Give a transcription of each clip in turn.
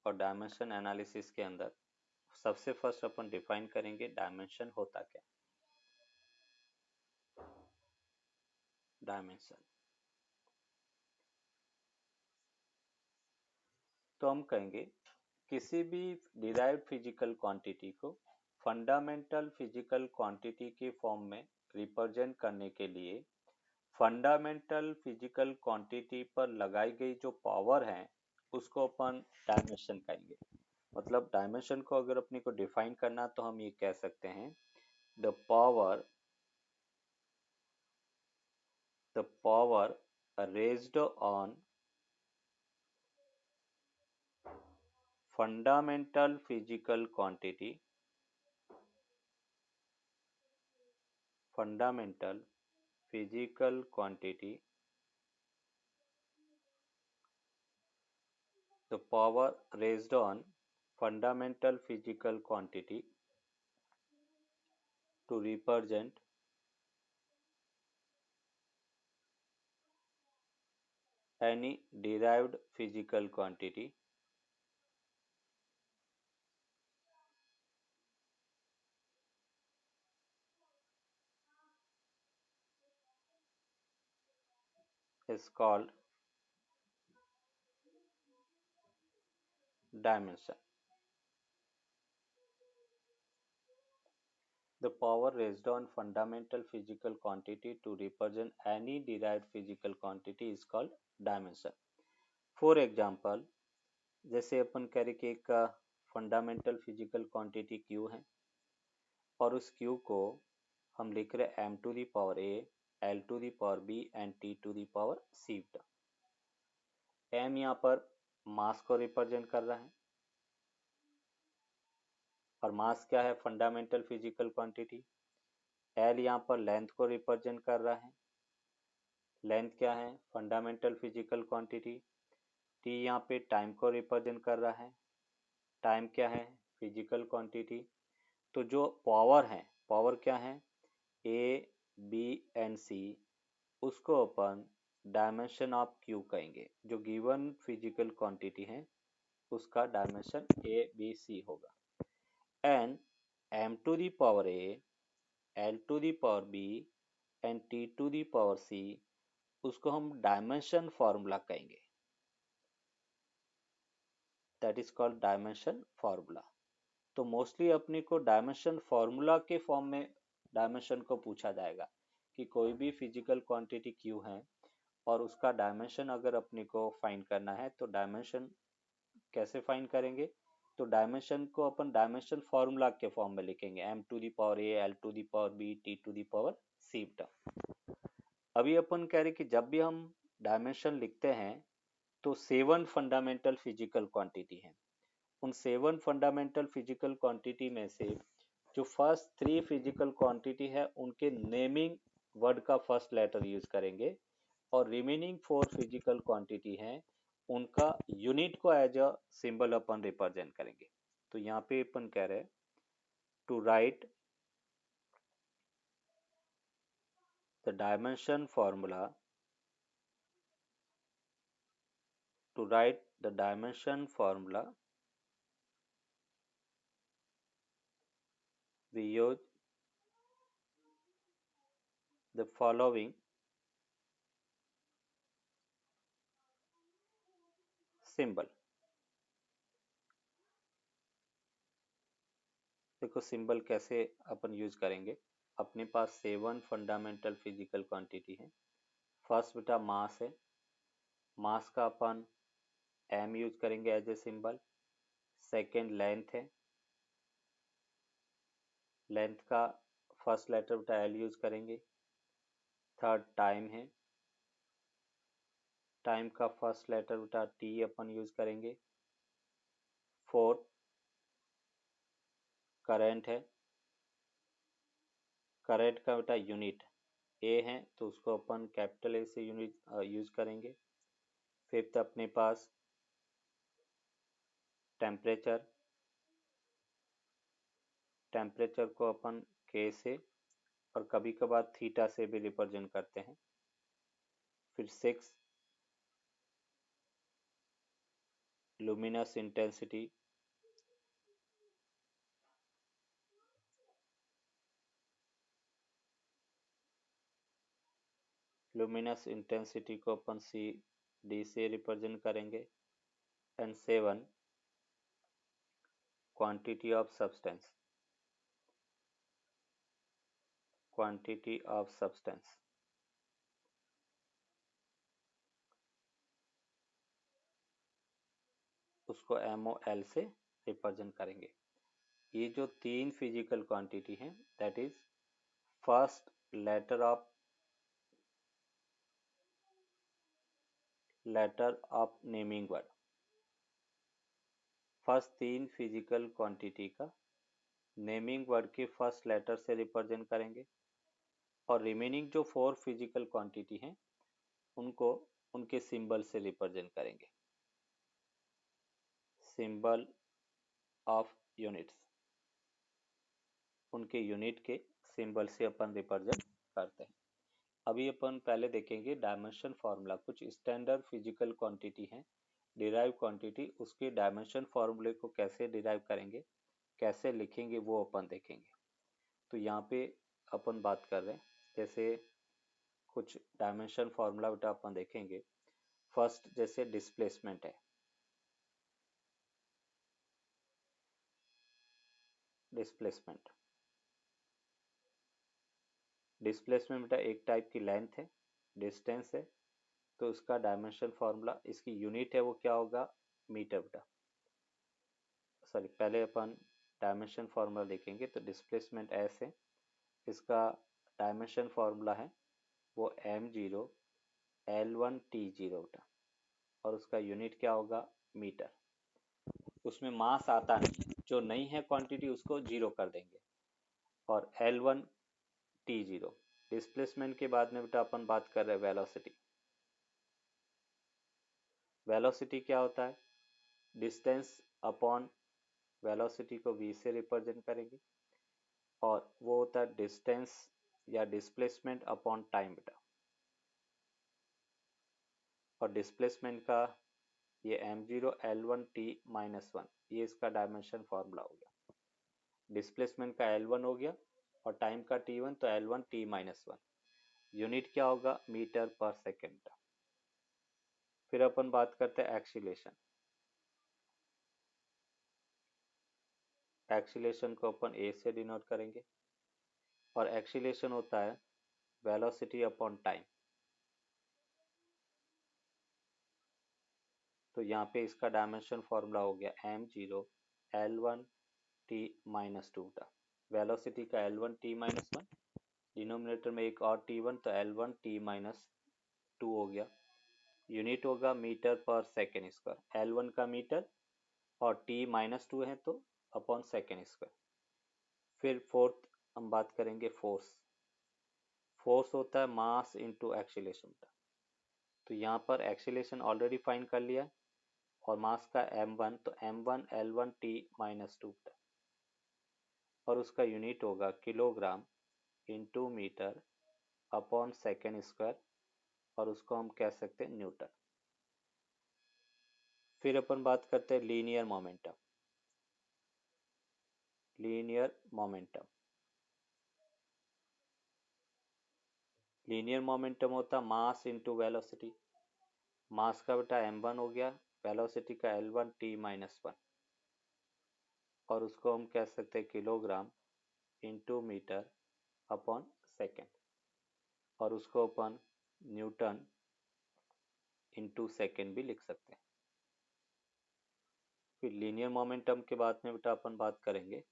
और dimension analysis के अंदर सबसे फर्स्ट अपन डिफाइन करेंगे डायमेंशन होता क्या। डायमेंशन तो हम कहेंगे किसी भी डिराइव्ड फिजिकल क्वांटिटी को फंडामेंटल फिजिकल क्वांटिटी के फॉर्म में रिप्रेजेंट करने के लिए फंडामेंटल फिजिकल क्वांटिटी पर लगाई गई जो पावर है उसको अपन डायमेंशन कहेंगे। मतलब डायमेंशन को अगर अपने को डिफाइन करना तो हम ये कह सकते हैं the power raised on fundamental physical quantity fundamental physical quantity the power raised on fundamental physical quantity to represent any derived physical quantity is called dimension. The power raised on fundamental physical quantity to represent any derived physical quantity is called dimension. For example, जैसे अपन कह रहे कि एक fundamental physical quantity Q है और उस Q को हम लिख रहे m to the power a, l to the power b and t to the power c। m यहाँ पर मास को रिप्रेजेंट कर रहा है और मास क्या है फंडामेंटल फिजिकल क्वांटिटी। l यहाँ पर लेंथ को रिप्रेजेंट कर रहा है, लेंथ क्या है फंडामेंटल फिजिकल क्वांटिटी। t यहाँ पे टाइम को रिप्रेजेंट कर रहा है, टाइम क्या है फिजिकल क्वांटिटी। तो जो पावर है पावर क्या है a, b एंड c, उसको अपन डायमेंशन ऑफ Q कहेंगे। जो गिवन फिजिकल क्वांटिटी है उसका डायमेंशन a, b, c होगा। And m to the power a, l to the power b and t to the power c, उसको हम dimension formula कहेंगे। That is called dimension formula. तो mostly अपने को dimension formula के form में dimension को पूछा जाएगा कि कोई भी फिजिकल क्वांटिटी Q है और उसका डायमेंशन अगर अपने को फाइंड करना है तो डायमेंशन कैसे फाइंड करेंगे। तो डायमेंशन को अपन डायमेंशन फॉर्मूला के फॉर्म में लिखेंगे m to the power a, l to the power b, t to the power c। अभी अपन कह रहे कि जब भी हम डायमेंशन लिखते हैं तो 7 फंडामेंटल फिजिकल क्वांटिटी है। उन 7 फंडामेंटल फिजिकल क्वांटिटी में से जो फर्स्ट 3 फिजिकल क्वांटिटी है उनके नेमिंग वर्ड का फर्स्ट लेटर यूज करेंगे और रिमेनिंग 4 फिजिकल क्वांटिटी हैं उनका यूनिट को एज अ सिंबल अपन रिप्रेजेंट करेंगे। तो यहाँ पे अपन कह रहे हैं to write the dimension formula, to write the dimension formula we use the following symbol। देखो सिंबल कैसे अपन यूज करेंगे। अपने पास 7 फंडामेंटल फिजिकल क्वांटिटी है। फर्स्ट बेटा मास है, मास का अपन m यूज करेंगे as a symbol. Second length है, लेंथ का फर्स्ट लेटर बेटा l यूज करेंगे। थर्ड टाइम है, टाइम का फर्स्ट लेटर बेटा t अपन यूज करेंगे। फोर्थ करंट है, करंट का बेटा यूनिट ए है तो उसको अपन कैपिटल ए से यूनिट यूज करेंगे। फिफ्थ अपने पास टेम्परेचर, टेम्परेचर को अपन के से और कभी कभार थीटा से भी रिप्रेजेंट करते हैं। फिर 6 luminous intensity, luminous intensity को अपन सी डी से रिप्रेजेंट करेंगे। And 7 quantity of substance, quantity of substance उसको MOL से रिप्रेजेंट करेंगे। ये जो तीन फिजिकल क्वांटिटी हैं that is first letter of naming word, first तीन फिजिकल क्वांटिटी का नेमिंग वर्ड के फर्स्ट लेटर से रिप्रेजेंट करेंगे और रिमेनिंग जो 4 फिजिकल क्वांटिटी हैं उनको उनके सिंबल से रिप्रेजेंट करेंगे, सिंबल ऑफ यूनिट्स, उनके यूनिट के सिंबल से अपन रिप्रेजेंट करते हैं। अभी अपन पहले देखेंगे डायमेंशन फार्मूला, कुछ स्टैंडर्ड फिजिकल क्वांटिटी हैं डिराइव क्वांटिटी, उसके डायमेंशन फार्मूले को कैसे डिराइव करेंगे, कैसे लिखेंगे वो अपन देखेंगे। तो यहाँ पे अपन बात कर रहे हैं जैसे कुछ डायमेंशन फार्मूला बेटा अपन देखेंगे। फर्स्ट जैसे डिस्प्लेसमेंट है, डिस्प्लेसमेंट बेटा एक टाइप की लेंथ है, डिस्टेंस है, तो उसका डायमेंशन फार्मूला, इसकी यूनिट है वो क्या होगा, मीटर बेटा। सॉरी पहले अपन डायमेंशन फार्मूला देखेंगे। तो डिस्प्लेसमेंट एस है, इसका डायमेंशन फार्मूला है वो m0 L1 T0 बेटा, और उसका यूनिट क्या होगा, मीटर। उसमें मास आता नहीं है, जो नहीं है क्वांटिटी उसको जीरो कर देंगे। और L1 T0 डिस्प्लेसमेंट के बाद में बेटा अपन बात कर रहे हैं वेलोसिटी। वेलोसिटी क्या होता है, डिस्टेंस अपॉन वेलोसिटी को v से रिप्रेजेंट करेंगे और वो होता है डिस्टेंस या डिस्प्लेसमेंट अपॉन टाइम बेटा। और डिस्प्लेसमेंट का ये m0 L1 T-1, ये इसका डायमेंशन फार्मूला हो गया। डिस्प्लेसमेंट का L1 हो गया और टाइम का T1, तो L1 T-1, यूनिट क्या होगा, मीटर पर सेकेंड। फिर अपन बात करते हैं एक्सीलेशन। एक्सीलेशन को अपन a से डिनोट करेंगे और एक्सीलेशन होता है वेलोसिटी अपॉन टाइम। तो यहाँ पे इसका डायमेंशन फार्मूला हो गया m0 L1 T-2 का, वेलोसिटी का L1 T-1, डिनोमिनेटर में एक और T1, तो L1 T-2 हो गया। यूनिट होगा मीटर पर सेकेंड स्क्वायर, L1 का मीटर और T-2 है तो अपॉन सेकेंड स्क्वायर। फिर फोर्थ हम बात करेंगे फोर्स। फोर्स होता है मास इंटू एक्सीलेशन का। तो यहाँ पर एक्सीलेशन ऑलरेडी फाइंड कर लिया और मास का m1, तो m1 L1 T-2 का, और उसका यूनिट होगा kilogram into metre upon second square, और उसको हम कह सकते हैं न्यूटन। फिर अपन बात करते हैं linear momentum. Linear momentum, linear momentum होता मास इंटू वेलोसिटी। मास का बेटा m1 हो गया, वेलोसिटी का L1 T-1, और उसको हम कह सकते हैं kilogram into metre upon second, और उसको अपन न्यूटन इंटू सेकेंड भी लिख सकते हैं। फिर लीनियर मोमेंटम के बाद में बेटा अपन बात करेंगे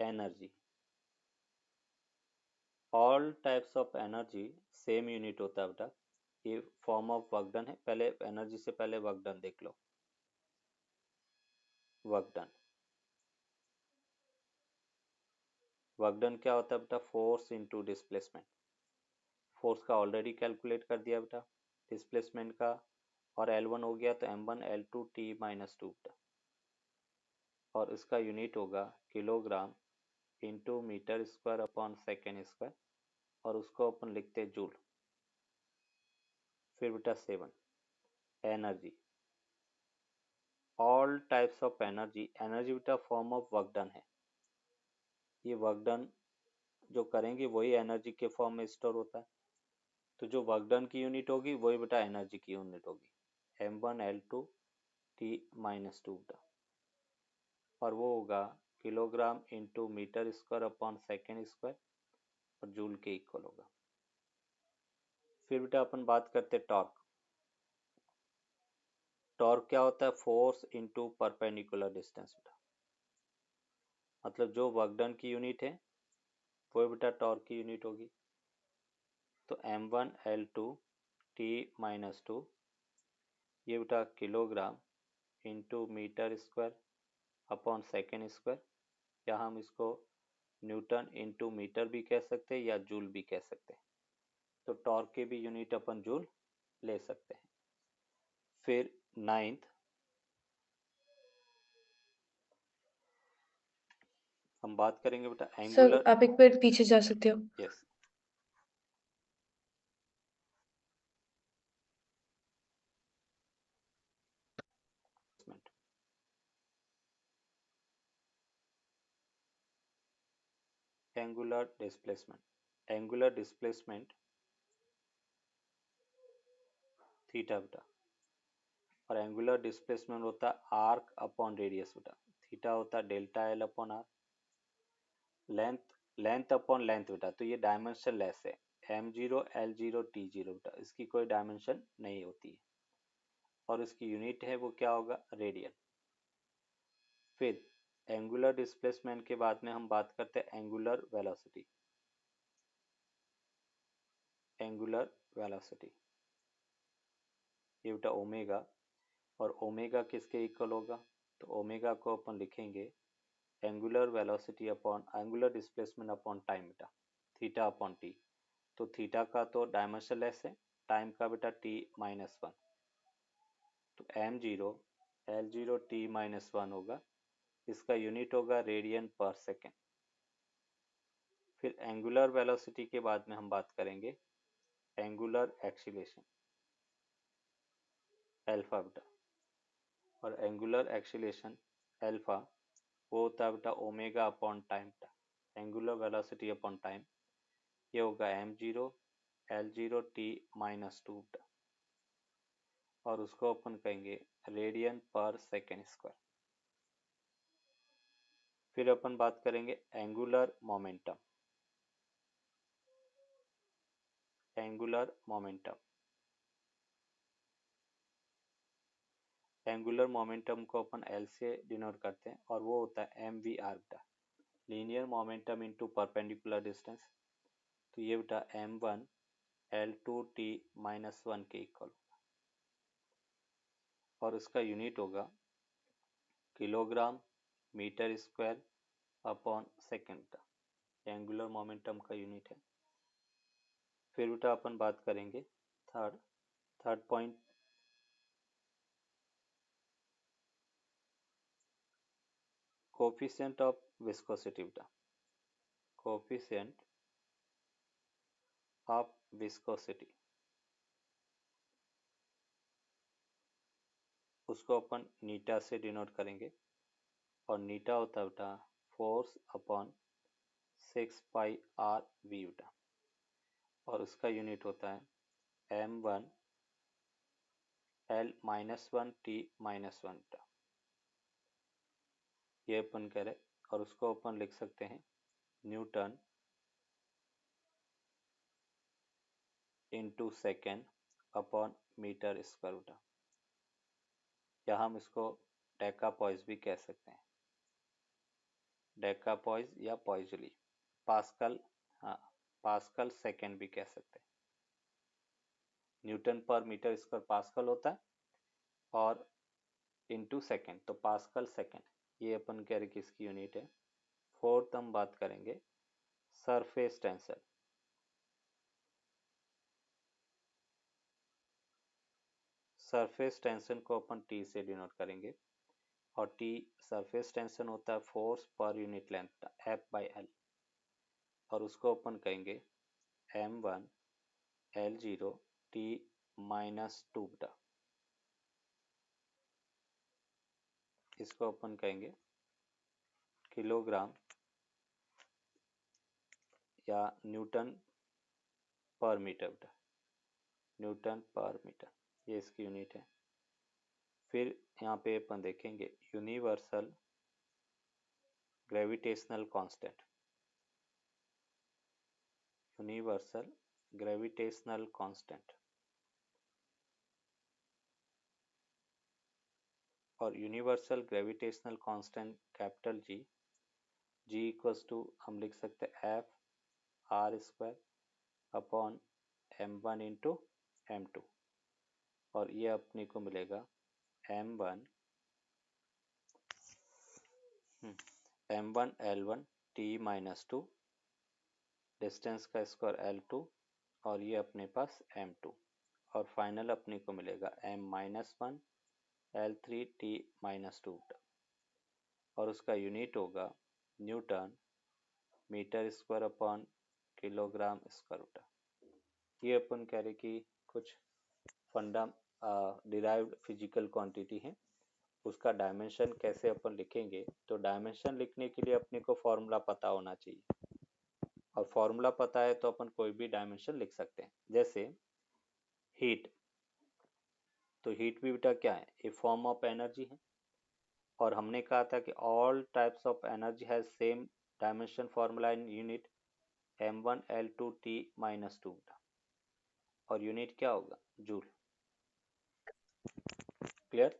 energy. All types of energy same unit होता है बेटा, ये फॉर्म ऑफ वर्क डन है। पहले एनर्जी से पहले वर्क डन देख लो। वर्क डन, वर्क डन क्या होता है बेटा, फोर्स इंटू डिस्प्लेसमेंट। फोर्स का ऑलरेडी कैलकुलेट कर दिया बेटा, डिस्प्लेसमेंट का, और L1 हो गया तो m1 L2 T-2 बेटा, और इसका यूनिट होगा kilogram into metre square upon second square, और उसको अपन लिखते हैं जूल। फिर बेटा 7 energy. All types of energy, energy बेटा फॉर्म ऑफ वर्क डन है, ये वर्क डन जो करेंगे वही एनर्जी के फॉर्म में स्टोर होता है। तो जो वर्क डन की यूनिट होगी वही बेटा एनर्जी की यूनिट होगी, m1L2 T-2 बेटा, और वो होगा kilogram into metre square upon second square और जूल के इक्वल होगा। फिर बेटा अपन बात करते टॉर्क। टॉर्क क्या होता है, फोर्स इंटू परपेंडिकुलर डिस्टेंस बेटा, मतलब जो वर्क डन की यूनिट है वो बेटा टॉर्क की यूनिट होगी। तो m1L2 T-2 ये बेटा kilogram into metre square upon second square, या हम इसको न्यूटन इंटू मीटर भी कह सकते हैं या जूल भी कह सकते हैं। तो टॉर्क की भी यूनिट अपन जूल ले सकते हैं। फिर नाइन्थ हम बात करेंगे बेटा सर एंगुलर। आप एक बार पीछे जा सकते हो? Yes, angular displacement, angular displacement theta बेटा, और एंगुलर डिस्प्लेसमेंट होता है आर्क अपॉन रेडियस बेटा, थीटा होता है delta L upon R. Length, length upon length बेटा, तो ये डायमेंशन लेस है, m0 L0 T0 बेटा, इसकी कोई डायमेंशन नहीं होती है, और इसकी यूनिट है वो क्या होगा, रेडियन। फिर एंगुलर डिस्प्लेसमेंट के बाद में हम बात करते हैं एंगुलर वेलोसिटी। एंगुलर वेलोसिटी ये बेटा ओमेगा, और ओमेगा किसके इक्वल होगा, तो ओमेगा को अपन लिखेंगे angular velocity upon angular displacement upon time बेटा, थीटा अपॉन टी। तो थीटा का तो डायमेंशन लेस है, टाइम का बेटा t-1, तो m0 L0 t-1 होगा, इसका यूनिट होगा रेडियन पर सेकेंड। फिर एंगुलर वेलोसिटी के बाद में हम बात करेंगे एंगुलर एक्सीलरेशन, अल्फा बेटा, और एंगुलर एक्सीलरेशन अल्फा वो होता है बेटा ओमेगा अपॉन टाइम बेटा, एंगुलर वेलोसिटी अपॉन टाइम, ये होगा m0 L0 t-2 बेटा, और उसको अपन कहेंगे रेडियन पर सेकेंड स्क्वायर। फिर अपन बात करेंगे angular momentum, angular momentum, angular momentum को अपन L से डिनोट करते हैं, और वो होता है mvr बेटा, linear momentum into perpendicular distance. तो ये बेटा m1 L2 t-1 के इक्वल, और उसका यूनिट होगा kilogram metre square upon second, angular momentum का यूनिट है। फिर बेटा अपन बात करेंगे third, third point coefficient of viscosity बेटा, कोफिशिएंट ऑफ विस्कोसिटी, उसको अपन नीटा से डिनोट करेंगे, और नीटा होता है बेटा फोर्स अपॉन 6π/r-v बेटा, और उसका यूनिट होता है m1 L-1 t-1 बेटा, ये अपन करें, और उसको अपन लिख सकते हैं newton into second upon metre square बेटा, या हम इसको डेकापॉइस भी कह सकते हैं, डेकापॉइस या पॉइजली, पास्कल, हाँ पास्कल सेकेंड भी कह सकते हैं। न्यूटन पर मीटर स्क्वायर पास्कल होता है, और इंटू सेकेंड तो पास्कल सेकेंड, ये अपन कह रहे किसकी यूनिट है। फोर्थ हम बात करेंगे सरफेस टेंशन, सरफेस टेंशन को अपन टी से डिनोट करेंगे, और टी सरफेस टेंशन होता है force per unit length F/L, और उसको अपन कहेंगे m1 L0 t-2 बेटा, इसको अपन कहेंगे किलोग्राम या न्यूटन पर मीटर, न्यूटन पर मीटर, ये इसकी यूनिट है। फिर यहाँ पे अपन देखेंगे universal gravitational constant, universal gravitational constant, और universal gravitational constant capital G, G equals to हम लिख सकते हैं F R square upon m1 into m2, और ये अपने को मिलेगा m1 L1 t minus 2, distance का स्क्वायर L2, और ये अपने पास m2, और फाइनल अपने को मिलेगा m-1 L3 t माइनस 2, और उसका यूनिट होगा newton metre square upon kilogram square metre. ये अपन कह रहे कि कुछ फंडा डिराइव्ड फिजिकल क्वांटिटी है, उसका डायमेंशन कैसे अपन लिखेंगे। तो डायमेंशन लिखने के लिए अपने को फॉर्मूला पता होना चाहिए, और फॉर्मूला पता है तो अपन कोई भी डायमेंशन लिख सकते हैं। जैसे हीट, तो हीट भी बेटा क्या है, ए फॉर्म ऑफ एनर्जी है, और हमने कहा था कि all types of energy has same dimension formula in unit m1 L2 t minus 2, और यूनिट क्या होगा, जूल। क्लियर।